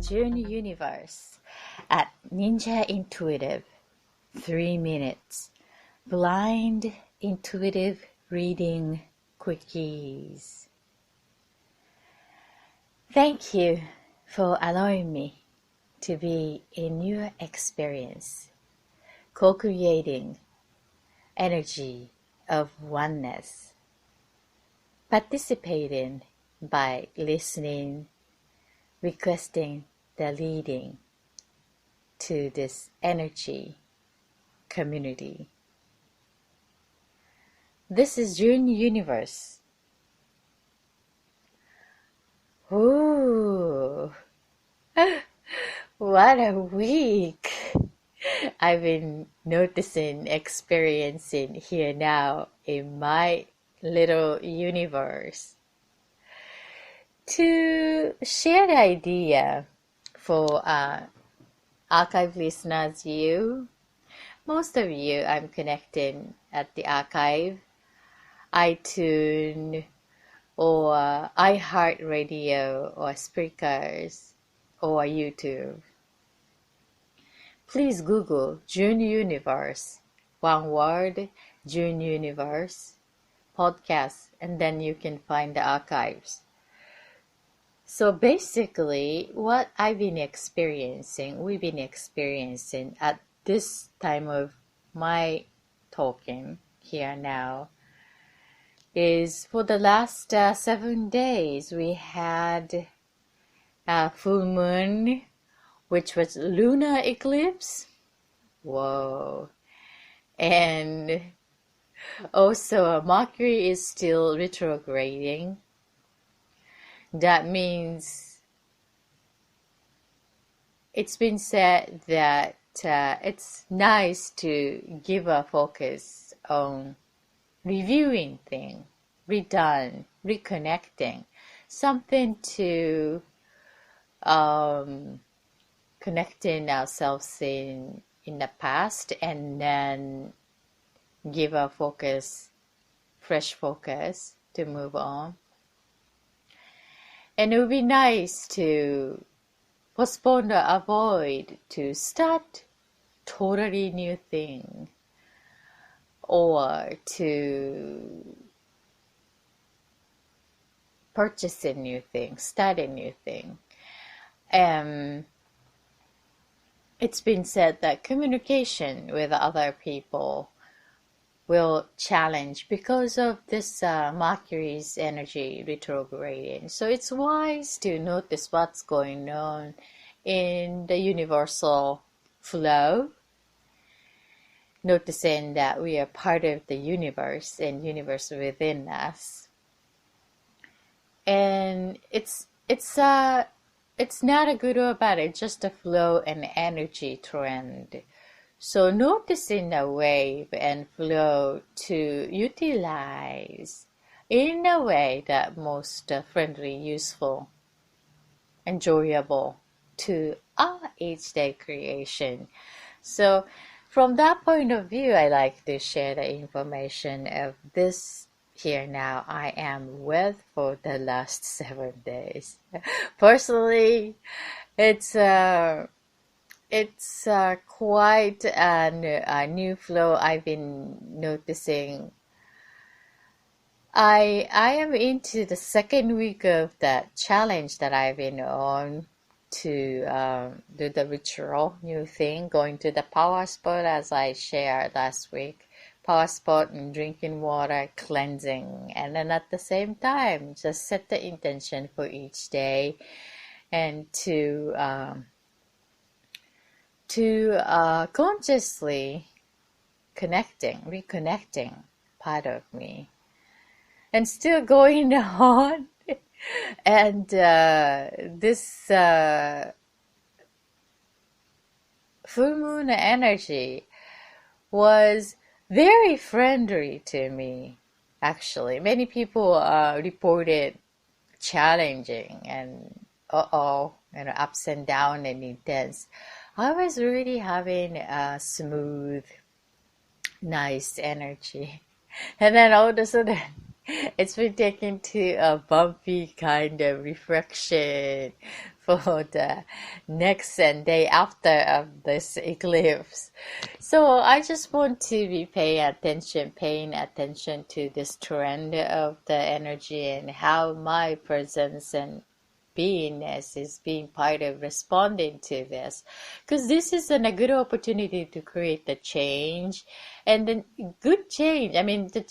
JuneUniverse at Ninja Intuitive 3 minutes blind intuitive reading quickies. Thank you for allowing me to be in your experience, co-creating energy of oneness, participating by listening, requesting the leading to this energy community. This is JuneUniverse. Ooh, what a week I've been noticing, experiencing here now in my little universe. To share the idea for archive listeners, most of you I'm connecting at the archive, iTune, or iHeartRadio, or Spreakers, or YouTube. Please Google JuneUniverse, one word, JuneUniverse, podcast, and then you can find the archives. So basically, what we've been experiencing at this time of my talking here now, is for the last 7 days we had a full moon, which was Lunar Eclipse. Whoa. And also Mercury is still retrograding. That means it's been said that it's nice to give a focus on reviewing things, redone, reconnecting, something to connecting ourselves in the past, and then give a focus, fresh focus to move on. And it would be nice to postpone or avoid to start totally new thing, or to purchase a new thing, start a new thing. It's been said that communication with other people will challenge because of this Mercury's energy retrograding. So it's wise to notice what's going on in the universal flow, noticing that we are part of the universe and universe within us. And it's not a good or bad, it's just a flow and energy trend. So noticing the wave and flow to utilize in a way that most friendly, useful, enjoyable to our each day creation. So from that point of view, I like to share the information of this here now I am with for the last 7 days. Personally, it's quite a new flow I've been noticing. I am into the second week of that challenge that I've been on to do the ritual new thing, going to the power spot as I shared last week. Power spot and drinking water, cleansing, and then at the same time just set the intention for each day, and to consciously reconnecting part of me, and still going on. And this full moon energy was very friendly to me, actually. Many people reported challenging and ups and downs and intense. I was really having a smooth, nice energy. And then all of a sudden, it's been taken to a bumpy kind of reflection, for the next and day after of this eclipse. So I just want to be paying attention to this trend of the energy and how my presence and beingness is being part of responding to this, because this is a good opportunity to create the change, and then good change. I mean, the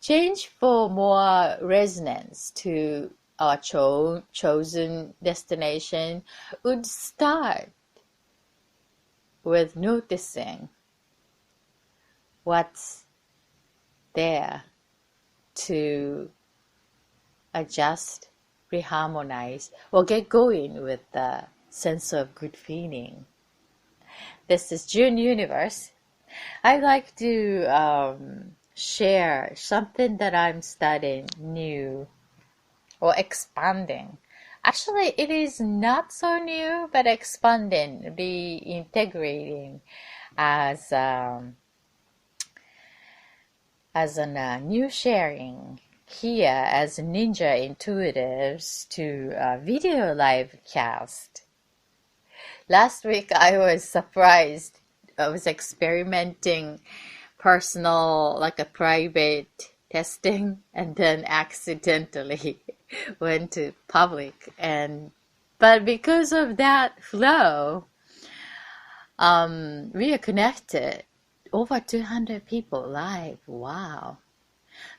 change for more resonance to our chosen destination would start with noticing what's there to adjust, reharmonize, or get going with the sense of good feeling. This is JuneUniverse. I'd like to share something that I'm studying new or expanding. Actually, it is not so new, but expanding, reintegrating as a new sharing here as Ninja Intuitives to a video live cast. Last week I was surprised. I was experimenting personal, like a private testing, and then accidentally went to public. But because of that flow, we are connected. Over 200 people live. Wow.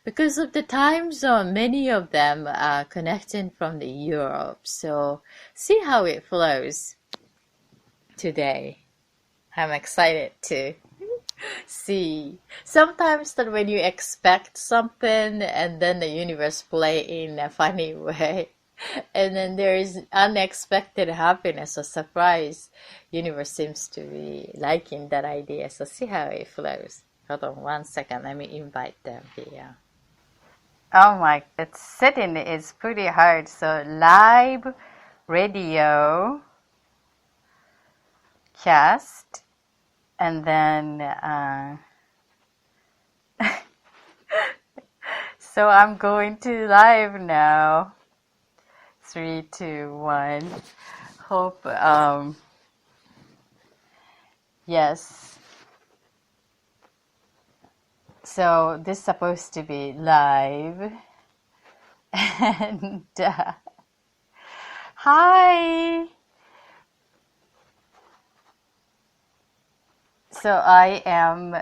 Because of the time zone, many of them are connecting from the Europe. So see how it flows today. I'm excited to see. Sometimes that when you expect something and then the universe play in a funny way, and then there is unexpected happiness or surprise. Universe seems to be liking that idea. So see how it flows. Hold on 1 second. Let me invite them here. Oh my, it's setting is pretty hard. So live radio cast, and then so I'm going to live now. 3, 2, 1. Hope yes. So this is supposed to be live, and hi. So I am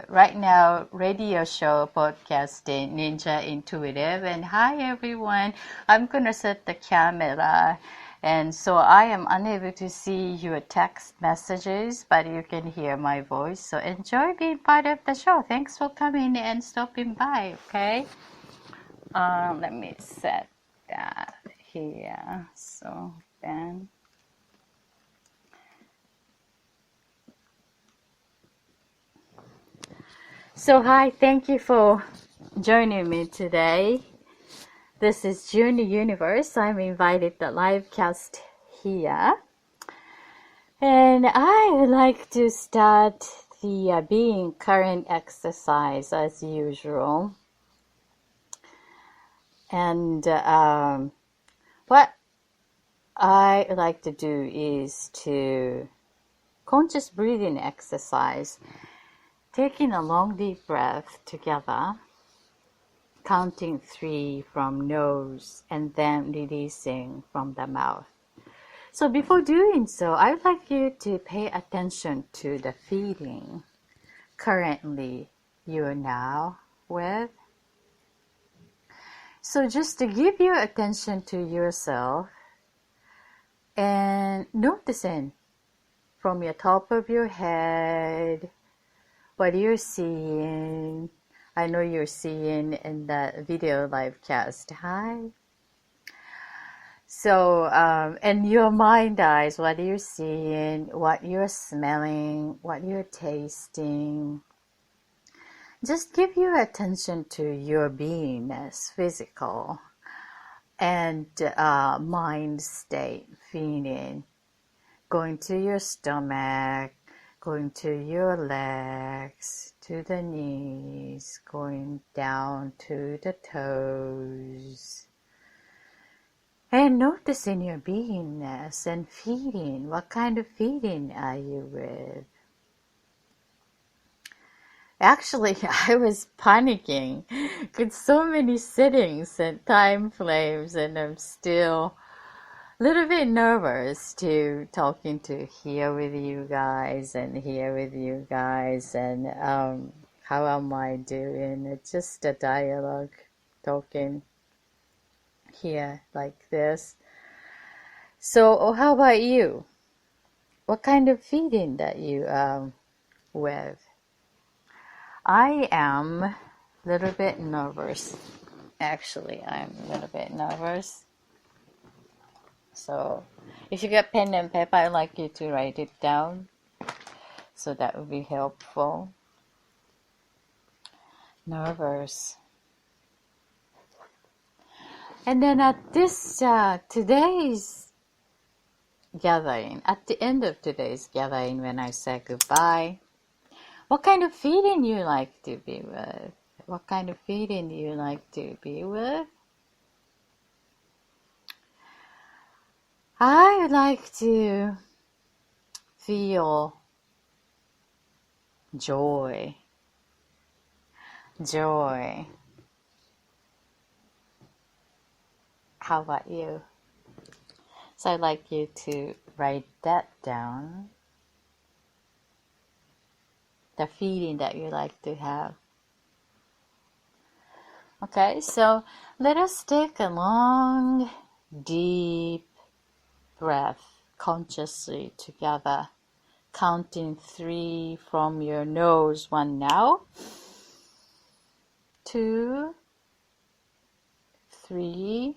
right now radio show podcasting Ninja Intuitive, and hi everyone. I'm gonna set the camera, and so I am unable to see your text messages, but you can hear my voice. So enjoy being part of the show. Thanks for coming and stopping by. Okay. Let me set that here. So then. So hi, thank you for joining me today. This is JuneUniverse. I'm invited to live cast here. And I would like to start the being current exercise as usual. And what I like to do is to conscious breathing exercise. Taking a long deep breath together, counting 3 from nose and then releasing from the mouth. So before doing so, I would like you to pay attention to the feeling currently you're now with. So just to give your attention to yourself and noticing from your top of your head, what you're seeing. I know you're seeing in the video live cast. Hi. So, and your mind eyes, what you're seeing, what you're smelling, what you're tasting. Just give your attention to your beingness, physical, and mind state, feeling. Going to your stomach, going to your legs, to the knees, going down to the toes. And notice in your beingness and feeding, what kind of feeding are you with? Actually, I was panicking with so many settings and time frames, and I'm still a little bit nervous to talking to here with you guys and here with you guys, and how am I doing? It's just a dialogue talking here like this. So how about you? What kind of feeding that you with? I am a little bit nervous. Actually, I'm a little bit nervous. So if you get pen and paper, I'd like you to write it down. So that would be helpful. Nervous. And then at this today's gathering, at the end of today's gathering, when I say goodbye, what kind of feeding you like to be with? What kind of feeding do you like to be with? I would like to feel joy. Joy. How about you? So I'd like you to write that down. The feeling that you like to have. Okay, so let us take a long, deep breath consciously together. Counting 3 from your nose. 1 now. 2, 3,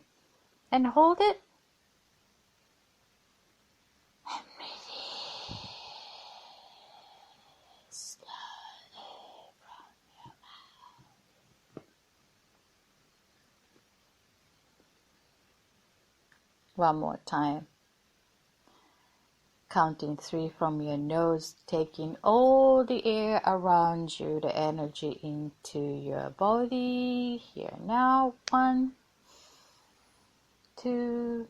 and hold it. And release slowly from your mouth. One more time. Counting 3 from your nose, taking all the air around you, the energy into your body. Here now. 1, 2,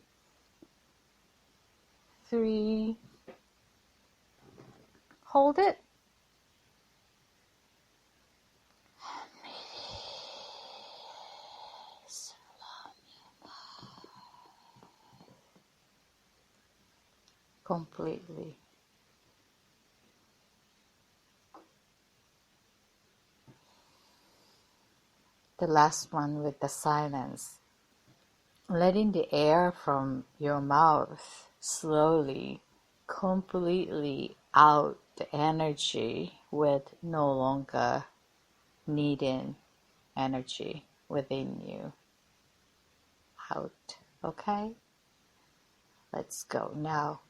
3. Hold it. And release from your mouth. Completely. The last one with the silence. Letting the air from your mouth slowly, completely out the energy with no longer needing energy within you. Out. Okay? Let's go now.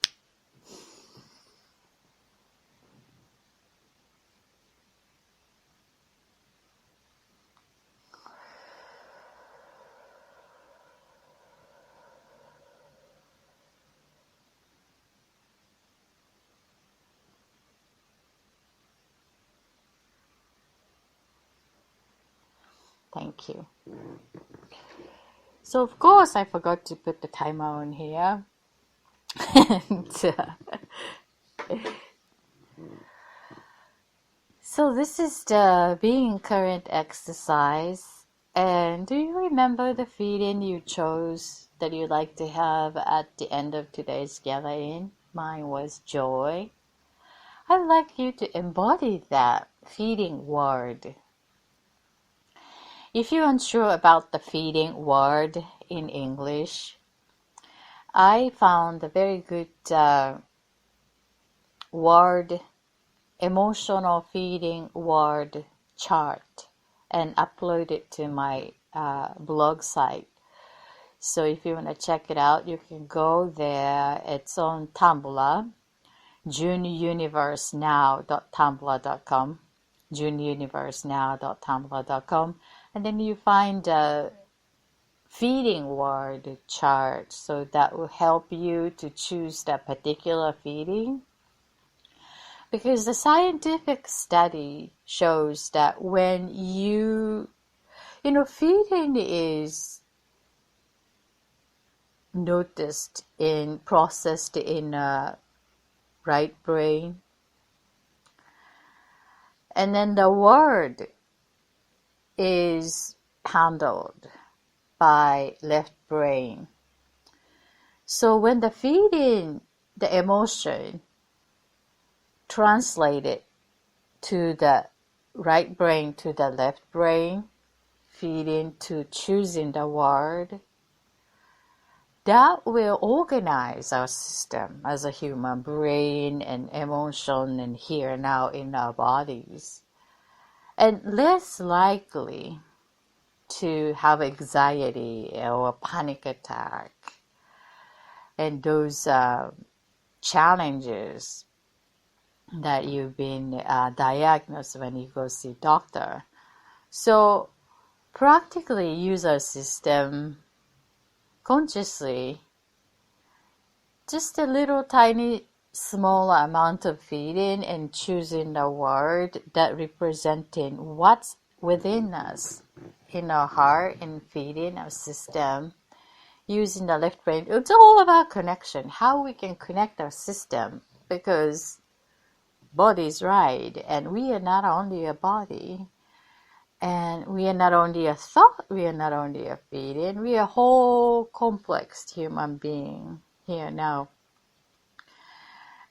Thank you. So of course I forgot to put the timer on here. And, so this is the being current exercise. And do you remember the feeling you chose that you like to have at the end of today's gathering? Mine was joy. I'd like you to embody that feeling word. If you're unsure about the feeling word in English, I found a very good word, emotional feeling word chart, and upload it to my blog site. So if you want to check it out, you can go there. It's on Tumblr, JuneUniverseNow.tumblr.com, JuneUniverseNow.tumblr.com, and then you find a feeding word chart, so that will help you to choose that particular feeding. Because the scientific study shows that when feeding is noticed in processed in right brain, and then the word is handled by left brain. So when the feeling, the emotion translated to the right brain to the left brain, feeding to choosing the word, that will organize our system as a human brain and emotion and here and now in our bodies, and less likely to have anxiety or panic attack and those challenges that you've been diagnosed when you go see doctor. So practically use our system consciously, just a little tiny small amount of feeding and choosing the word that representing what's within us, in our heart, and feeding our system using the left brain. It's all about connection, how we can connect our system, because body is right, and we are not only a body, and we are not only a thought, we are not only a feeling, we are a whole complex human being here now.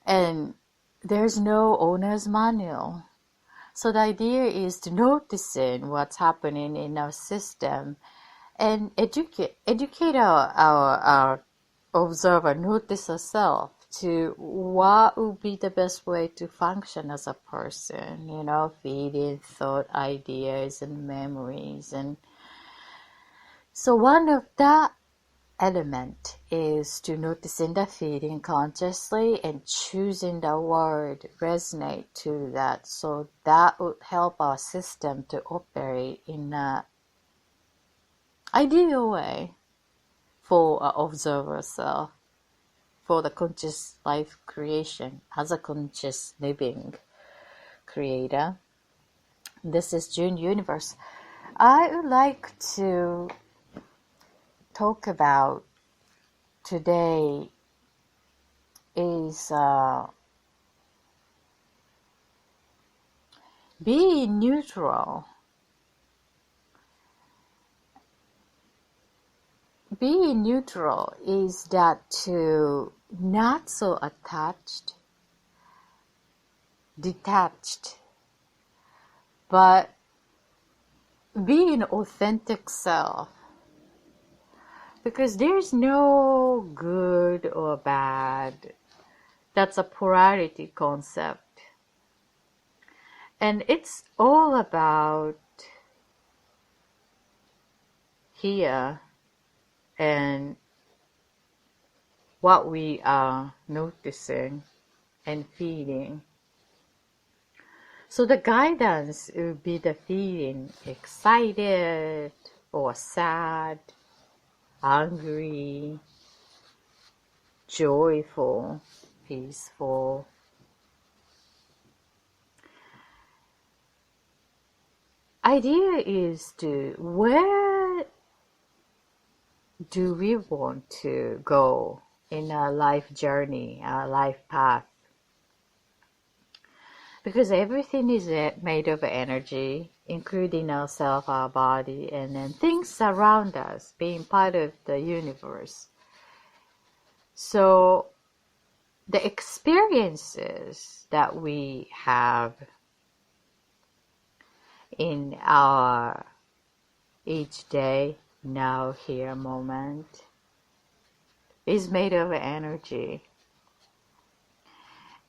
And there's no owner's manual. So the idea is to noticing what's happening in our system and educate our observer, notice ourselves to what would be the best way to function as a person, feeding thought, ideas, and memories. And so one of that element is to noticing the feeling consciously and choosing the word resonate to that. So that would help our system to operate in an ideal way for our observer self, for the conscious life creation as a conscious living creator. This is JuneUniverse. I would like to talk about today is being neutral. Being neutral is that to not so attached, detached, but being authentic self. Because there's no good or bad. That's a polarity concept. And it's all about here and what we are noticing and feeling. So the guidance would be the feeling excited or sad, angry, joyful, peaceful. Idea is to where do we want to go in our life journey, our life path? Because everything is made of energy, including ourselves, our body, and then things around us, being part of the universe. So the experiences that we have in our each day, now, here moment, is made of energy.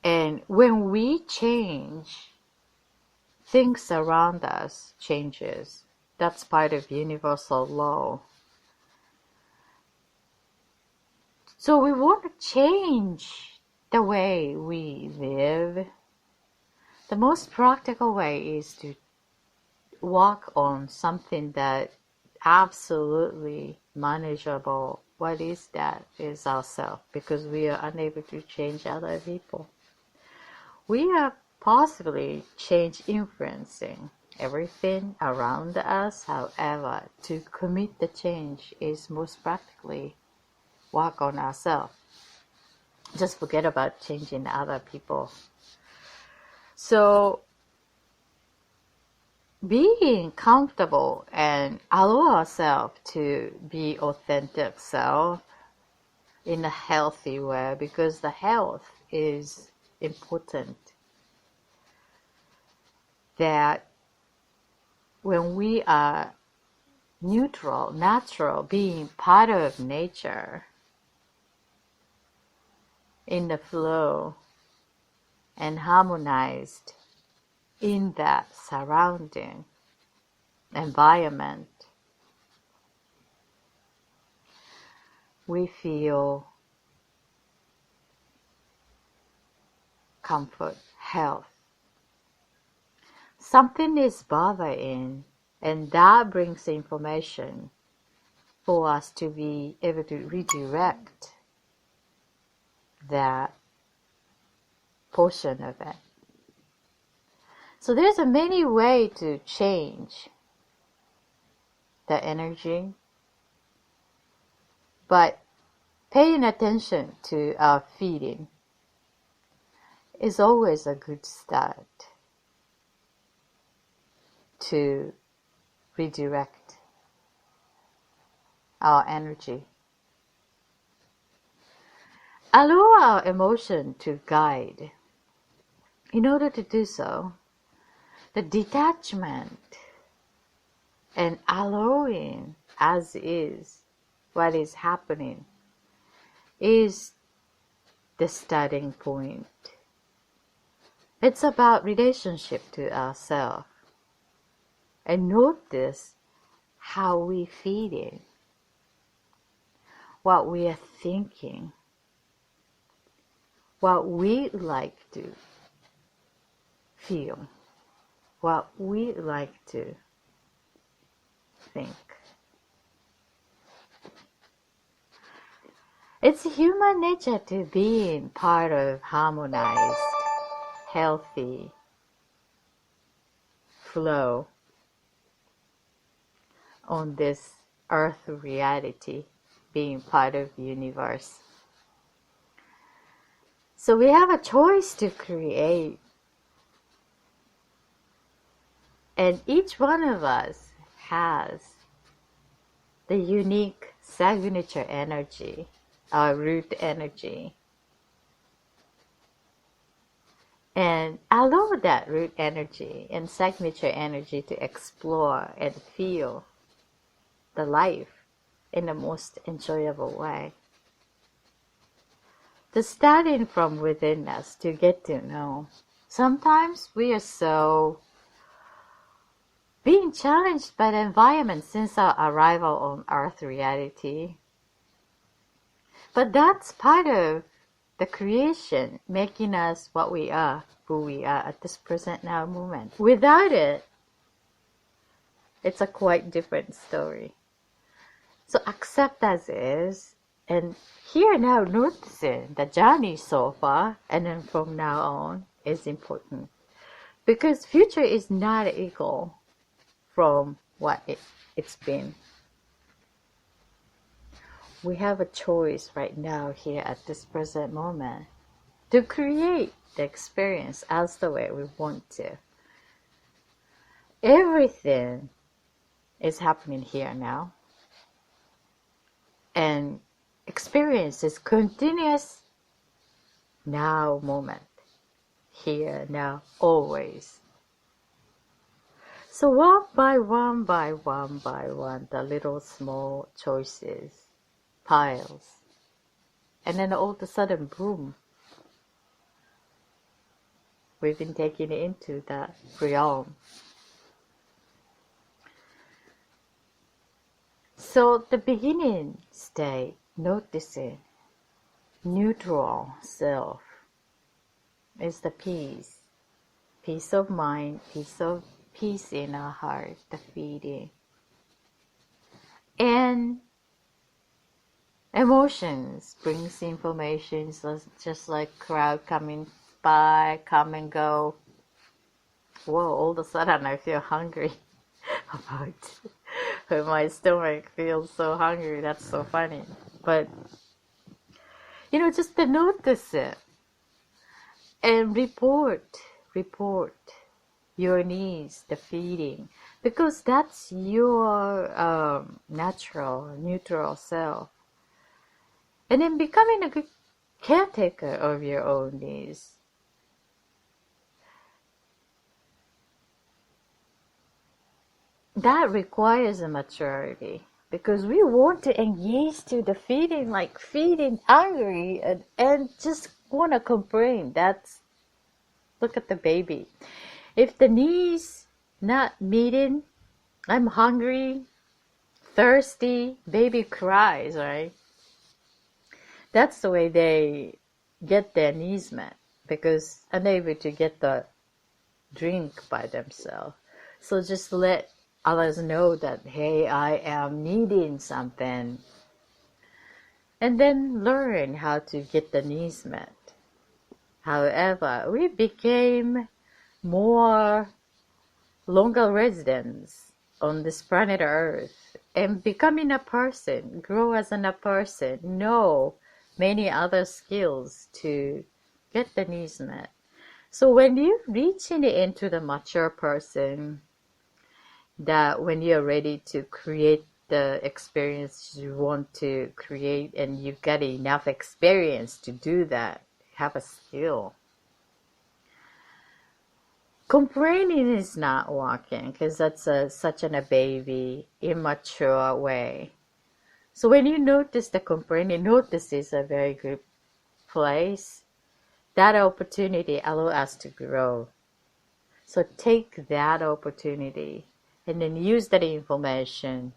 And when we change, things around us changes. That's part of universal law. So we want to change the way we live. The most practical way is to work on something that absolutely manageable. What is that? Is ourselves, because we are unable to change other people. We are possibly change influencing everything around us. However, to commit the change is most practically work on ourselves. Just forget about changing other people. So being comfortable and allow ourselves to be authentic self in a healthy way, because the health is important. That when we are neutral, natural, being part of nature, in the flow and harmonized in that surrounding environment, we feel comfort, health. Something is bothering, and that brings information for us to be able to redirect that portion of it. So there's a many ways to change the energy, but paying attention to our feeding is always a good start to redirect our energy. Allow our emotion to guide. In order to do so, the detachment and allowing as is what is happening is the starting point. It's about relationship to ourselves. And notice how we feeling, what we are thinking, what we like to feel, what we like to think. It's human nature to be part of harmonized, healthy flow on this earth reality, being part of the universe. So we have a choice to create. And each one of us has the unique signature energy, our root energy. And allow that root energy and signature energy to explore and feel the life in the most enjoyable way. The starting from within us to get to know. Sometimes we are so being challenged by the environment since our arrival on earth reality. But that's part of the creation, making us what we are, who we are at this present now moment. Without it, it's a quite different story. So accept as is, and here now noticing the journey so far, and then from now on is important. Because future is not equal from what it's been. We have a choice right now here at this present moment to create the experience as the way we want to. Everything is happening here now. And experience is continuous now moment. Here, now, always. So one by one, the little small choices piles. And then all of a sudden, boom, we've been taken into that realm. So the beginning state, noticing, neutral self is the peace. Peace of mind, peace in our heart, the feeding. And emotions brings information, just like crowd coming by, come and go. Whoa, all of a sudden I feel hungry about my stomach feels so hungry. That's so funny. But Just to notice it and report your needs, the feeding, because that's your natural, neutral self. And then becoming a good caretaker of your own needs. That requires a maturity, because we want to engage to the feeding, like feeding angry and just want to complain. Look at the baby. If the needs not meeting, I'm hungry, thirsty, baby cries, right? That's the way they get their needs met, because unable to get the drink by themselves. So just let others know that, hey, I am needing something. And then learn how to get the needs met. However, we became more longer residents on this planet Earth, and becoming a person, grow as a person, know many other skills to get the needs met. So when you reach into the mature person, that when you're ready to create the experience you want to create, and you've got enough experience to do that, have a skill. Complaining is not working, because that's such a baby, immature way. So when you notice the complaining, notice is a very good place. That opportunity allows us to grow. So take that opportunity and then use that information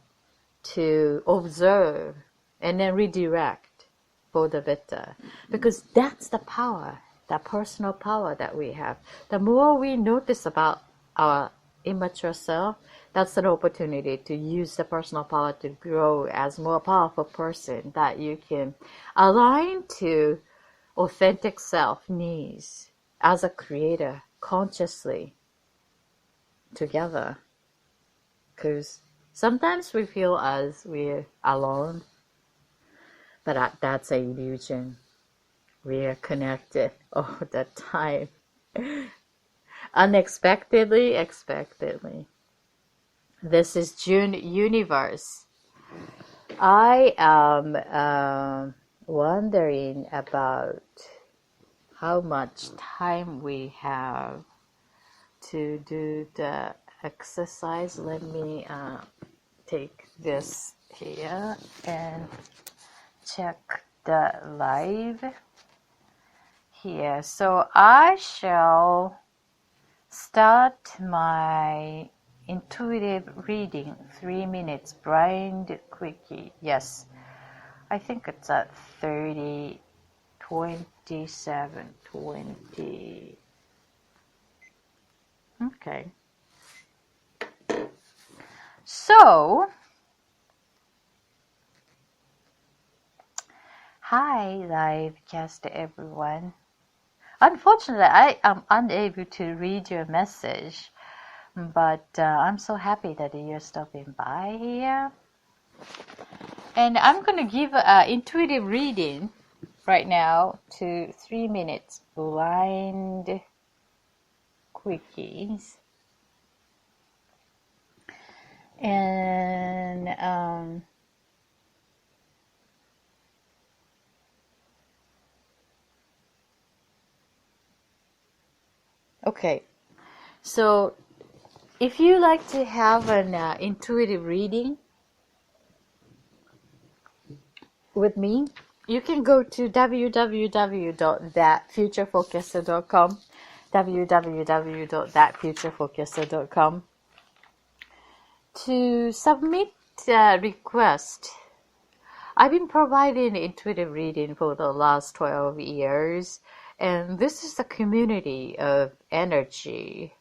to observe and then redirect for the better. Because that's the power, that personal power that we have. The more we notice about our immature self, that's an opportunity to use the personal power to grow as more powerful person, that you can align to authentic self needs as a creator consciously together. Because sometimes we feel as we're alone, but that's an illusion. We are connected all the time. Unexpectedly, expectedly. This is JuneUniverse. I am wondering about how much time we have to do the exercise. Let me take this here and check the live here. So I shall start my intuitive reading, 3 minutes blind quickie. Yes, I think it's at 30, 27, 20. Okay. So, hi live cast everyone. Unfortunately, I am unable to read your message, but I'm so happy that you're stopping by here. And I'm going to give an intuitive reading right now to 3 minutes blind quickies. And okay, so if you like to have an intuitive reading with me, you can go to www.thatfuturefocuser.com, www.thatfuturefocuser.com, to submit a request. I've been providing intuitive reading for the last 12 years, and this is a community of energy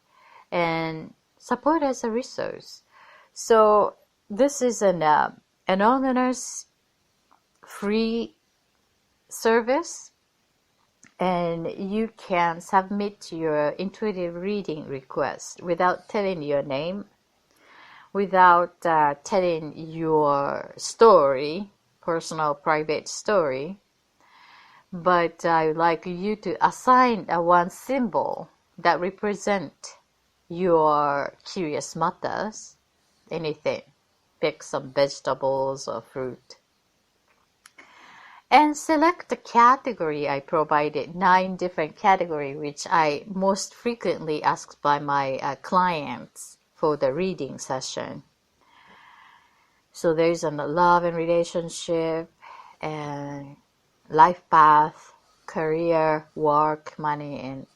and support as a resource. So this is an anonymous free service, and you can submit your intuitive reading request without telling your name, without telling your story, personal private story, but I would like you to assign one symbol that represent your curious matters. Anything. Pick some vegetables or fruit. And select the category. I provided 9 different categories, which I most frequently asked by my clients for the reading session. So there's a love and relationship, and life path, career, work, money, and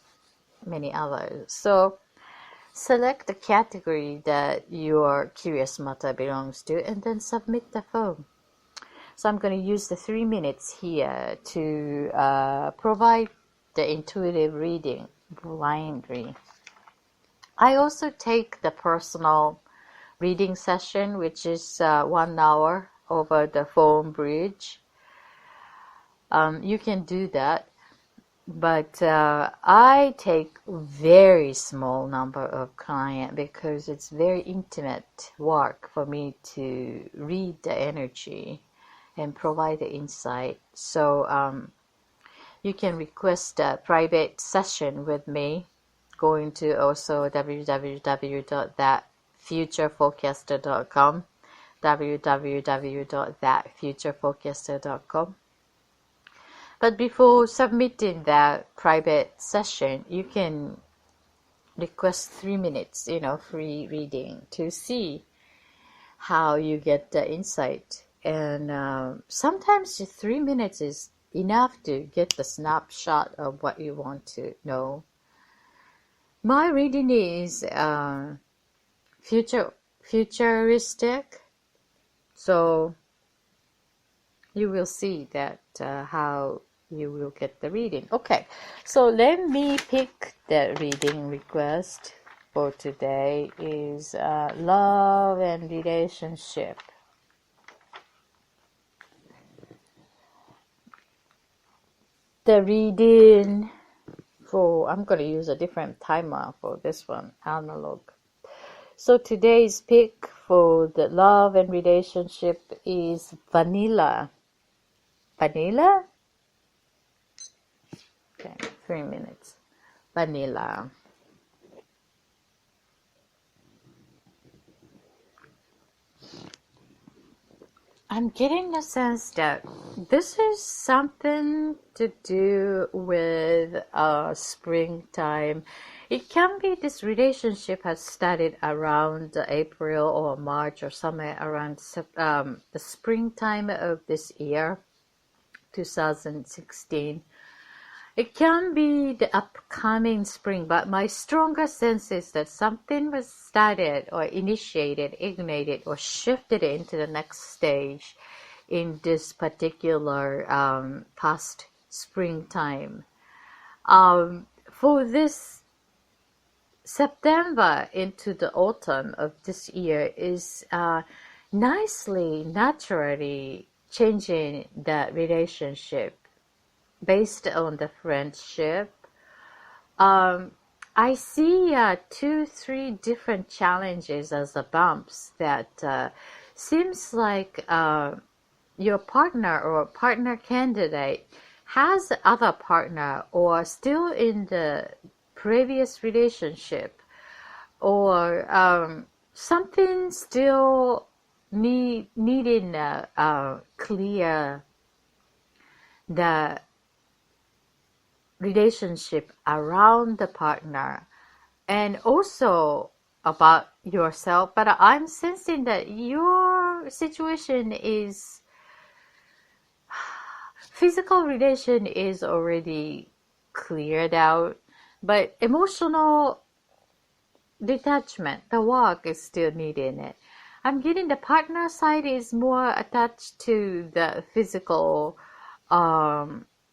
many others. So select the category that your curious matter belongs to, and then submit the form. So I'm going to use the 3 minutes here to provide the intuitive reading blindly. I also take the personal reading session, which is 1 hour over the phone bridge. You can do that, but I take very small number of clients because it's very intimate work for me to read the energy and provide the insight. So you can request a private session with me, going to also www.thatfutureforecaster.com, www.thatfutureforecaster.com. But before submitting that private session, you can request 3 minutes, free reading to see how you get the insight. And sometimes 3 minutes is enough to get the snapshot of what you want to know. My reading is futuristic, so you will see that how you will get the reading. Okay, so let me pick the reading request for today is love and relationship. The reading for, I'm going to use a different timer for this one, analog. So today's pick for the love and relationship is vanilla. Vanilla? Okay, 3 minutes. Vanilla. I'm getting the sense that this is something to do with springtime. It can be this relationship has started around April or March or somewhere around the springtime of this year, 2016. It can be the upcoming spring, but my stronger sense is that something was started or initiated, ignited, or shifted into the next stage in this particular past springtime. For this September into the autumn of this year is nicely, naturally changing the relationship based on the friendship. I see 2-3 different challenges as the bumps that seems like your partner or partner candidate has other partner or still in the previous relationship, or something still needing clear the relationship around the partner and also about yourself. But I'm sensing that your situation is physical relation is already cleared out, but emotional detachment, the work is still needed in it. I'm getting the partner side is more attached to the physical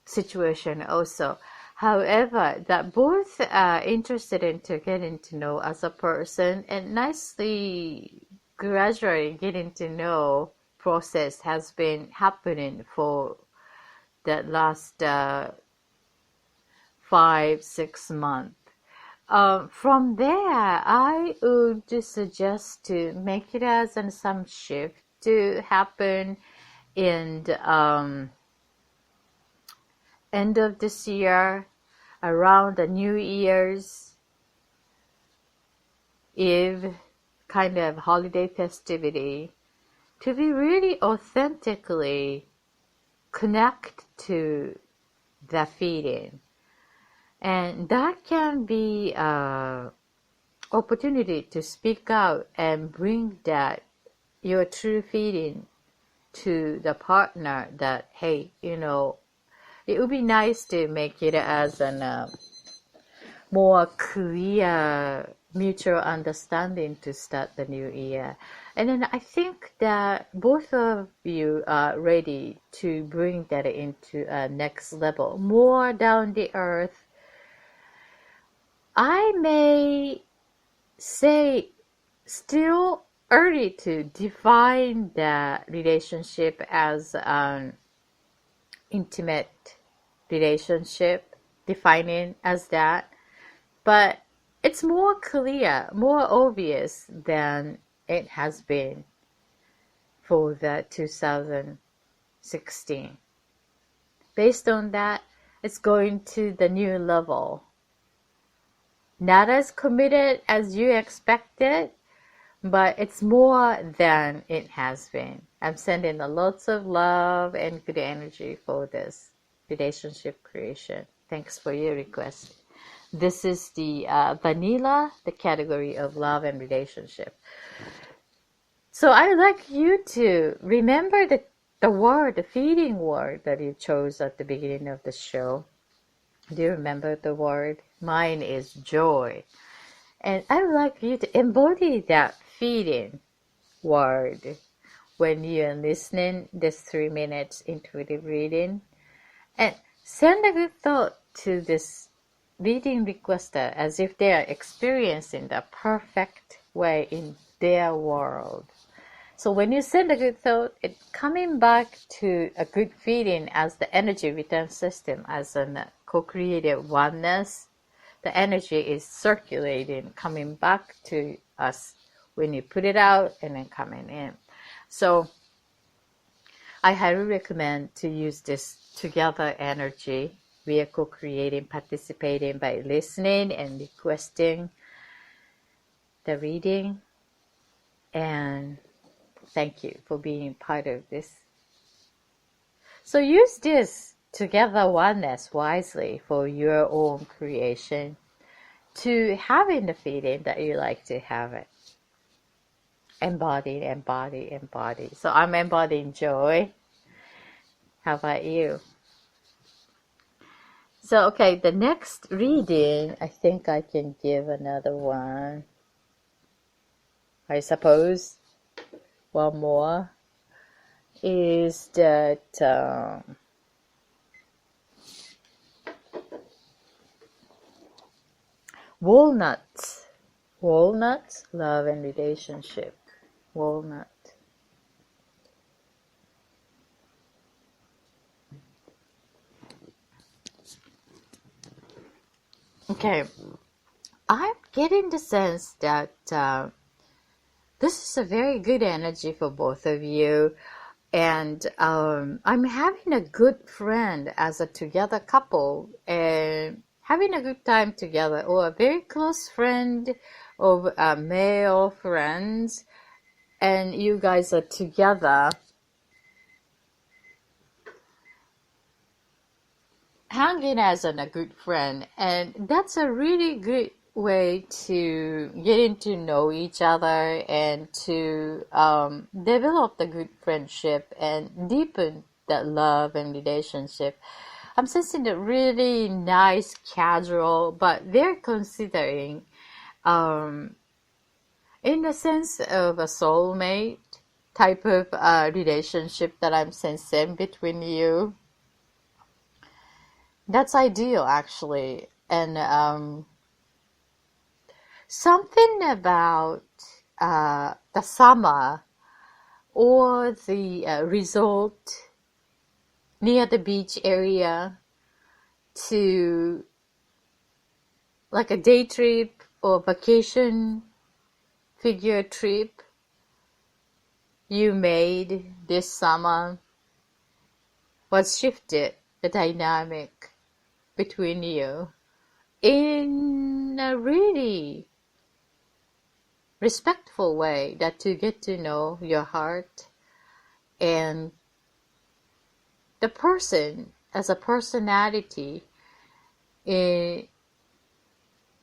situation also. However, that both are interested in getting to know as a person, and nicely gradually getting to know process has been happening for the last 5-6 months. From there, I would suggest to make it as some shift to happen in end of this year, around the New Year's Eve kind of holiday festivity, to be really authentically connect to the feeling. And that can be an opportunity to speak out and bring that your true feeling to the partner, that, hey, it would be nice to make it as a more clear mutual understanding to start the new year. And then I think that both of you are ready to bring that into a next level, more down the earth. I may say still early to define the relationship as an intimate relationship, defining as that, but it's more clear, more obvious than it has been for the 2016. Based on that, it's going to the new level. Not as committed as you expected, but it's more than it has been. I'm sending lots of love and good energy for this relationship creation. Thanks for your request. This is the vanilla, the category of love and relationship. So I'd like you to remember the word, the feeling word that you chose at the beginning of the show. Do you remember the word? Mine is joy. And I would like you to embody that feeling word when you're listening this 3 minutes intuitive reading. And send a good thought to this reading requester as if they are experiencing the perfect way in their world. So when you send a good thought, it's coming back to a good feeling as the energy return system, as a co-created oneness. The energy is circulating, coming back to us when you put it out and then coming in. So I highly recommend to use this together energy. We are co-creating, participating by listening and requesting the reading. And thank you for being part of this. So use this together oneness wisely for your own creation, to having the feeling that you like to have it. Embody, embody, embody. So I'm embodying joy. How about you? So, okay, the next reading, I think I can give another one. I suppose one more is that walnuts, love and relationship. Walnut. Okay, I'm getting the sense that this is a very good energy for both of you. And I'm having a good friend as a together couple and having a good time together, or a very close friend of male friends, and you guys are together hanging as a good friend. And that's a really good way to getting to know each other and to develop the good friendship and deepen that love and relationship. I'm sensing a really nice, casual, but very considering, in the sense of a soulmate type of relationship that I'm sensing between you. That's ideal, actually. And something about the summer or the resort near the beach area, to like a day trip or vacation figure trip you made this summer was shifted the dynamic between you in a really respectful way, that to get to know your heart and the person as a personality, in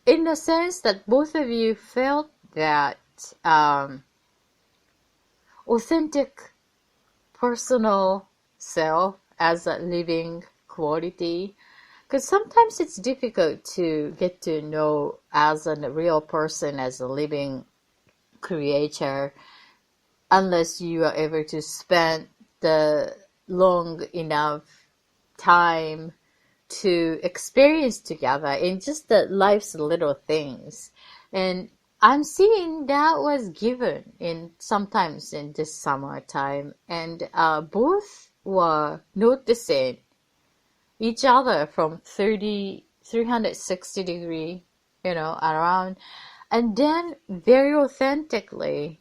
the sense that both of you felt that authentic personal self as a living quality. Because sometimes it's difficult to get to know as a real person, as a living creator, unless you are able to spend the long enough time to experience together in just the life's little things. And I'm seeing that was given in sometimes in this summertime, and both were noticing each other from 360 degree, around, and then very authentically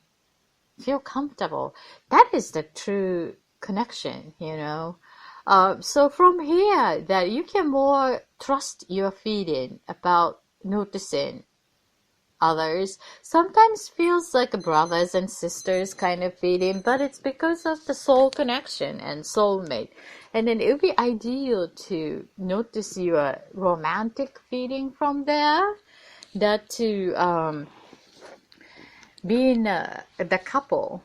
feel comfortable. That is the true connection, So from here, that you can more trust your feeling about noticing others. Sometimes feels like a brothers and sisters kind of feeling, but it's because of the soul connection and soulmate. And then it would be ideal to notice your romantic feeling from there, that to being the couple.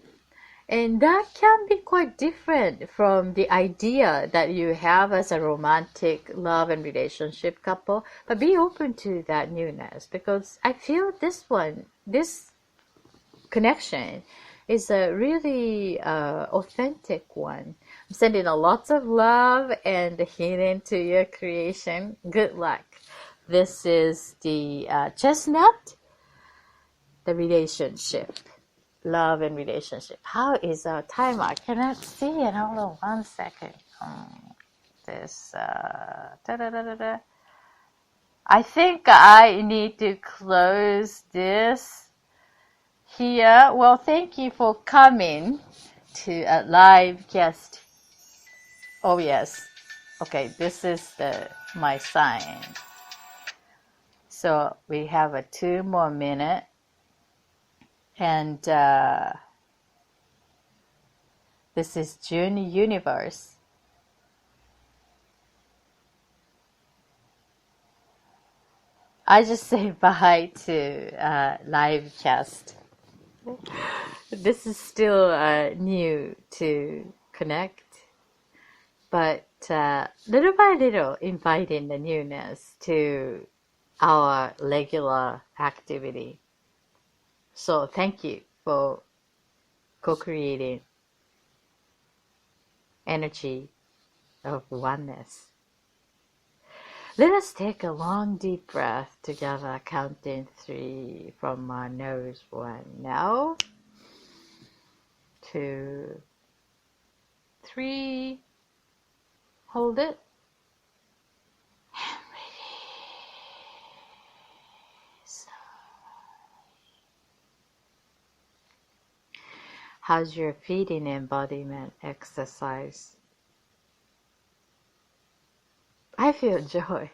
And that can be quite different from the idea that you have as a romantic love and relationship couple. But be open to that newness, because I feel this connection is a really authentic one. I'm sending a lots of love and healing to your creation. Good luck. This is the chestnut, the relationship. Love and relationship. How is our timer? I cannot see it. Hold on 1 second. I think I need to close this here. Well, thank you for coming to a live guest. Oh yes. Okay, this is my sign. So we have 2 more minutes. And this is JuneUniverse. I just say bye to live cast. This is still new to connect, but little by little inviting the newness to our regular activity. So thank you for co-creating energy of oneness. Let us take a long deep breath together, counting 3 from our nose. 1 now, 2, 3, hold it, and release. How's your feeding embodiment exercise? I feel joy,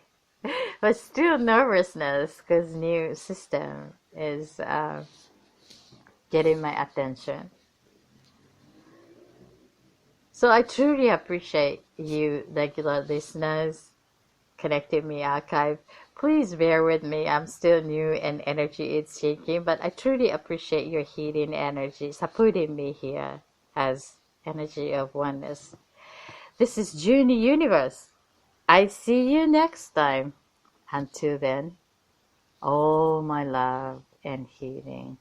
but still nervousness because new system is getting my attention. So I truly appreciate you, regular listeners, Connected Me Archive. Please bear with me. I'm still new and energy is shaking, but I truly appreciate your healing energy, supporting me here as energy of oneness. This is JuneUniverse. I see you next time. Until then, all my love and healing.